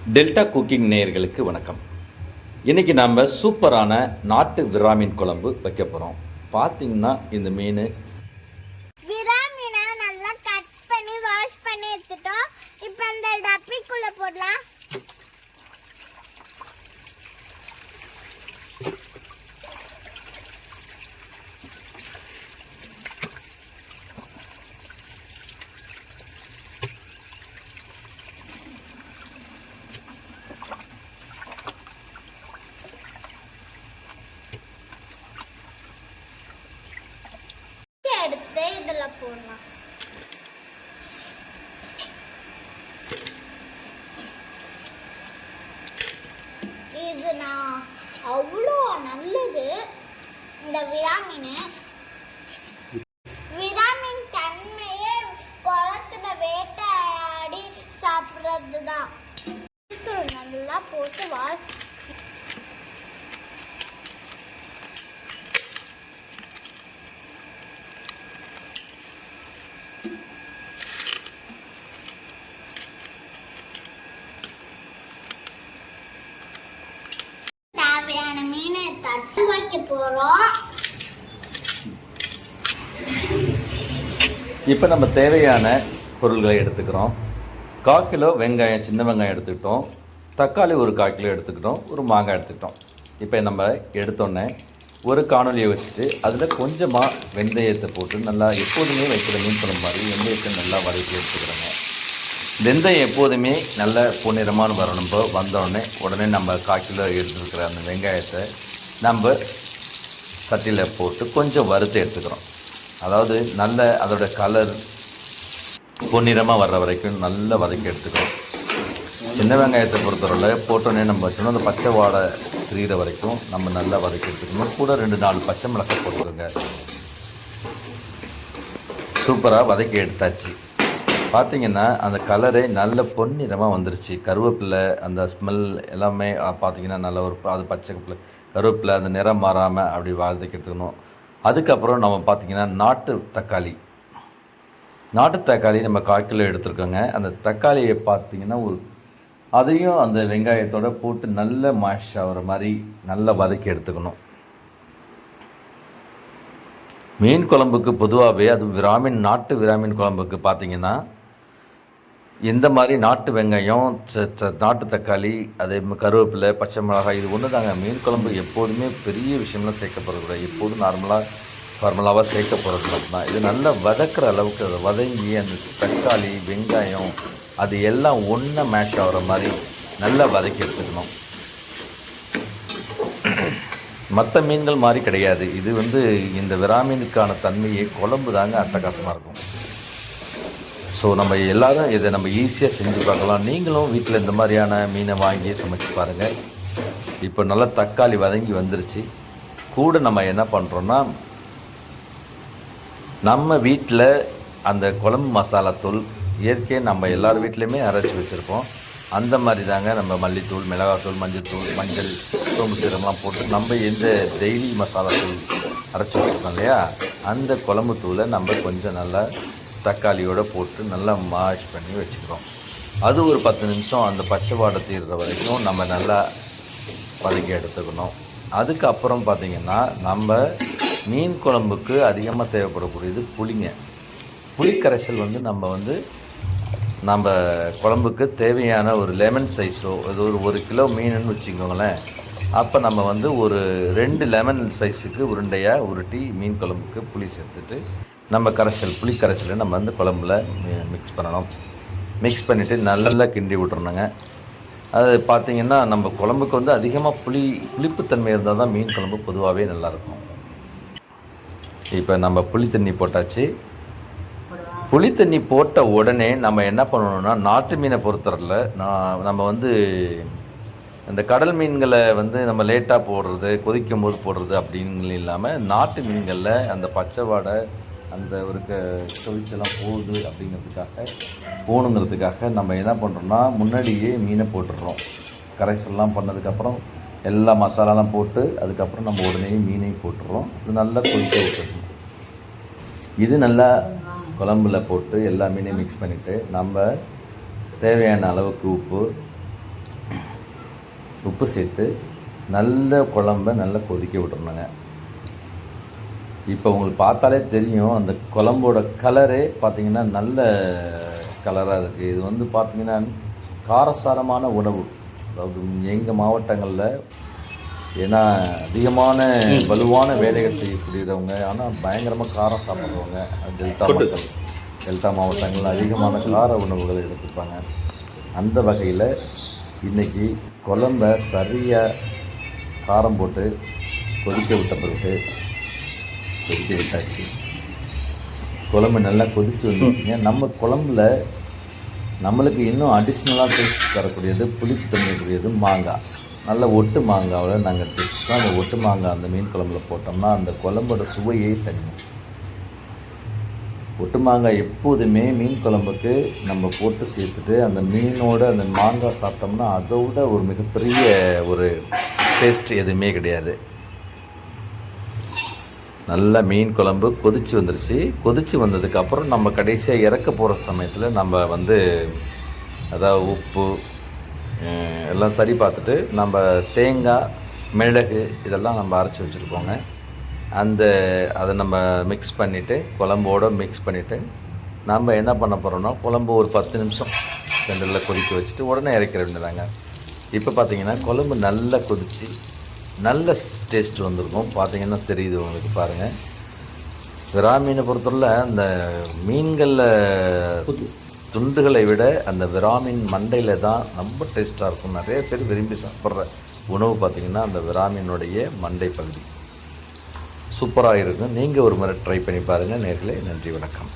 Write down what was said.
Delta cooking நேயர்களுக்கு வணக்கம். இன்றைக்கி நம்ம சூப்பரான நாட்டு விராமீன் குழம்பு வைக்க போகிறோம். பார்த்தீங்கன்னா இந்த மீன் விராமீனை நல்லா கட் பண்ணி வாஷ் பண்ணி எடுத்துட்டோம். இப்போ இந்த டப்பிக்குள்ளே போடலாம். எடுத்து இதில் போடலாம். இது நான் அவ்வளோ நல்லது. இந்த விராமீன் தன்மையே குளத்துல வேட்டையாடி சாப்பிட்றது தான். நல்லா போட்டு தேவையான மீனை தச்சு வைக்க போறோம். இப்போ நம்ம தேவையான பொருள்களை எடுத்துக்கிறோம். 1/4 கிலோ வெங்காயம், சின்ன வெங்காயம் எடுத்துக்கிட்டோம். தக்காளி ஒரு 1/4 கிலோ எடுத்துக்கிட்டோம். ஒரு மாங்காய் எடுத்துக்கிட்டோம். இப்போ நம்ம எடுத்தோடனே ஒரு காணொலியை வச்சுட்டு அதில் கொஞ்சமாக வெந்தயத்தை போட்டு நல்லா எப்போதுமே வைக்கிற மீன் குழம்பு மாதிரி வெந்தயத்தை நல்லா வதக்கி எடுத்துக்கிறோங்க. வெந்தயம் எப்போதுமே நல்ல பொன்னிறமான வரணும். வந்தோடனே உடனே நம்ம 1/4 கிலோ எடுத்துருக்கிற அந்த வெங்காயத்தை நம்ம சட்டியில் போட்டு கொஞ்சம் வறுத்து எடுத்துக்கிறோம். அதாவது நல்ல அதோட கலர் பொன்னிறமாக வர்ற வரைக்கும் நல்லா வதக்கி எடுத்துக்கிறோம். சின்ன வெங்காயத்தை பொறுத்தவரையில் போட்டோன்னே நம்ம வச்சோன்னா அந்த பச்சை வாடை திரிகிற வரைக்கும் நம்ம நல்லா வதக்கி எடுத்துக்கணும். கூட 2-4 பச்சை மிளகாய் போட்டுக்கோங்க. சூப்பராக வதக்கி எடுத்தாச்சு. பார்த்திங்கன்னா அந்த கலரே நல்ல பொன்னிறமாக வந்துருச்சு. கருவேப்பிலை அந்த ஸ்மெல் எல்லாமே பார்த்திங்கன்னா நல்ல ஒரு அது பச்சை கருவேப்பிலை அந்த நிறம் மாறாமல் அப்படி வதக்கி எடுத்துக்கணும். அதுக்கப்புறம் நம்ம பார்த்திங்கன்னா நாட்டு தக்காளி நம்ம 1/4 கிலோ எடுத்துருக்கோங்க. அந்த தக்காளியை பார்த்திங்கன்னா அதையும் அந்த வெங்காயத்தோடு போட்டு நல்ல மேஷ் ஆகிற மாதிரி நல்லா வதக்கி எடுத்துக்கணும். மீன் குழம்புக்கு பொதுவாகவே அது நாட்டு விராமீன் குழம்புக்கு பார்த்திங்கன்னா இந்த மாதிரி நாட்டு வெங்காயம், நாட்டு தக்காளி, அதே கருவேப்பிலை, பச்சை மிளகாய் இது ஒன்று தாங்க. மீன் குழம்பு எப்போதுமே பெரிய விஷயம்லாம் சேர்க்கப்படுறது கூட எப்போதும் ஃபார்மலாவாக சேர்க்க போகிறது மட்டும்தான். இது நல்லா வதக்கிற அளவுக்கு அதை வதங்கி அந்த தக்காளி வெங்காயம் அது எல்லாம் ஒன்றா மேஷ் ஆகிற மாதிரி நல்லா வதக்கி எடுத்துக்கணும். மற்ற மீன்கள் மாதிரி கிடையாது. இது இந்த விராமீனுக்கான தன்மையே குழம்பு தாங்க அட்டகாசமாக இருக்கும். ஸோ நம்ம எல்லோரும் இதை நம்ம ஈஸியாக செஞ்சு பார்க்கலாம். நீங்களும் வீட்டில் இந்த மாதிரியான மீனை வாங்கி சமைச்சு பாருங்கள். இப்போ நல்லா தக்காளி வதங்கி வந்துருச்சு. கூட நம்ம என்ன பண்ணுறோன்னா நம்ம வீட்டில் அந்த குழம்பு மசாலாத்தூள் இயற்கையாக நம்ம எல்லார் வீட்லேயுமே அரைச்சி வச்சுருப்போம். அந்த மாதிரி தாங்க நம்ம மல்லித்தூள், மிளகாத்தூள், மஞ்சள், சோம்பு சீரகம்லாம் போட்டு நம்ம எந்த டெய்லி மசாலாத்தூள் அரைச்சி வச்சுருக்கோம் இல்லையா, அந்த குழம்பு தூளை நம்ம கொஞ்சம் நல்லா தக்காளியோடு போட்டு நல்லா மாஷ் பண்ணி வச்சுக்கிறோம். அது ஒரு 10 நிமிஷம் அந்த பச்சை வாடை தீர்ற வரைக்கும் நம்ம நல்லா வதக்கி எடுத்துக்கணும். அதுக்கப்புறம் பார்த்திங்கன்னா நம்ம மீன் குழம்புக்கு அதிகமாக தேவைப்படக்கூடியது புளி கரைசல் நம்ம குழம்புக்கு தேவையான ஒரு லெமன் சைஸோ அது ஒரு கிலோ மீனுன்னு வச்சுக்கோங்களேன். அப்போ நம்ம ஒரு 2 லெமன் சைஸுக்கு உருண்டையாக உருட்டி மீன் குழம்புக்கு புளி சேர்த்துட்டு நம்ம புளி கரைசலை நம்ம குழம்புல மிக்ஸ் பண்ணணும். மிக்ஸ் பண்ணிவிட்டு நல்லா கிண்டி விட்டுறணுங்க. அது பார்த்திங்கன்னா நம்ம குழம்புக்கு அதிகமாக புளிப்புத்தன்மை இருந்தால் தான் மீன் குழம்பு பொதுவாகவே நல்லாயிருக்கும். இப்போ நம்ம புளி தண்ணி போட்டாச்சு. புளி தண்ணி போட்ட உடனே நம்ம என்ன பண்ணணும்னா நாட்டு மீனை பொறுத்தவரையில் நம்ம இந்த கடல் மீன்களை நம்ம லேட்டாக போடுறது, கொதிக்கும் போது போடுறது அப்படின்னு இல்லாமல் நாட்டு மீன்களில் அந்த பச்சை வாடை அந்த ஒரு கவிச்செல்லாம் போகணுங்கிறதுக்காக நம்ம என்ன பண்ணுறோம்னா முன்னாடியே மீனை போட்டுடுறோம். கரைசல்லாம் பண்ணதுக்கப்புறம் எல்லா மசாலாலாம் போட்டு அதுக்கப்புறம் நம்ம உடனே மீனையும் போட்டுடுறோம். இது நல்லா கொதிக்க விட்டுருணும். இது நல்லா குழம்புல போட்டு எல்லா மீனையும் மிக்ஸ் பண்ணிவிட்டு நம்ம தேவையான அளவுக்கு உப்பு, உப்பு சேர்த்து நல்ல குழம்ப நல்லா கொதிக்க விட்டுறணுங்க. இப்போ உங்களுக்கு பார்த்தாலே தெரியும், அந்த குழம்போட கலரே பார்த்திங்கன்னா நல்ல கலராக இருக்குது. இது வந்து பார்த்திங்கன்னா காரசாரமான உணவு. அதாவது எங்கள் மாவட்டங்களில் ஏன்னா அதிகமான வலுவான வேலைகள் செய்யக்கூடியவங்க, ஆனால் பயங்கரமாக காரம் சாப்பிட்றவங்க டெல்டா மாவட்டங்களில் அதிகமான கார உணவுகளை எடுத்துப்பாங்க. அந்த வகையில் இன்றைக்கி குழம்ப சரியாக காரம் போட்டு கொதிக்க விட்ட பிறகு கொதிக்க விட்டாச்சு. குழம்பு நல்லா கொதித்து வந்துச்சுங்க. நம்ம குழம்புல நம்மளுக்கு இன்னும் அடிஷ்னலாக டேஸ்ட் தரக்கூடியது, புளிப்பு தண்ணக்கூடியது மாங்காய். நல்ல ஒட்டு மாங்காவில் நாங்கள் டேஸ்ட் அந்த ஒட்டு மாங்காய் அந்த மீன் குழம்புல போட்டோம்னா அந்த குழம்போட சுவையே தனி. ஒட்டு மாங்காய் எப்போதுமே மீன் குழம்புக்கு நம்ம போட்டு சேர்த்துட்டு அந்த மீனோட அந்த மாங்காய் சாப்பிட்டோம்னா அதோட ஒரு மிகப்பெரிய ஒரு டேஸ்ட் எதுவுமே கிடையாது. நல்லா மீன் குழம்பு கொதித்து வந்துருச்சு. கொதித்து வந்ததுக்கப்புறம் நம்ம கடைசியாக இறக்க போகிற சமயத்தில் நம்ம வந்து அதாவது உப்பு எல்லாம் சரி பார்த்துட்டு நம்ம தேங்காய், மிளகு இதெல்லாம் நம்ம அரைச்சி வச்சுருக்கோங்க. அதை நம்ம மிக்ஸ் பண்ணிவிட்டு குழம்போடு மிக்ஸ் பண்ணிவிட்டு நம்ம என்ன பண்ண போகிறோம்னா குழம்பு ஒரு 10 நிமிஷம் சென்டரில் கொதிக்க வச்சுட்டு உடனே இறக்கிற வேண்டியதாங்க. இப்போ பார்த்திங்கன்னா குழம்பு நல்லா கொதித்து நல்ல டேஸ்ட் வந்திருக்கும். பார்த்திங்கன்னா தெரியுது உங்களுக்கு பாருங்கள். விரா மீனை பொறுத்தவரை அந்த மீன்களில் துண்டுகளை விட அந்த விராமீன் மண்டையில் தான் ரொம்ப டேஸ்ட்டாக இருக்கும். நிறைய பேர் விரும்பி சாப்பிட்ற உணவு பார்த்திங்கன்னா அந்த விராமீனுடைய மண்டை பகுதி சூப்பராக இருக்கும். நீங்கள் ஒரு முறை ட்ரை பண்ணி பாருங்கள் நேர்களே. நன்றி, வணக்கம்.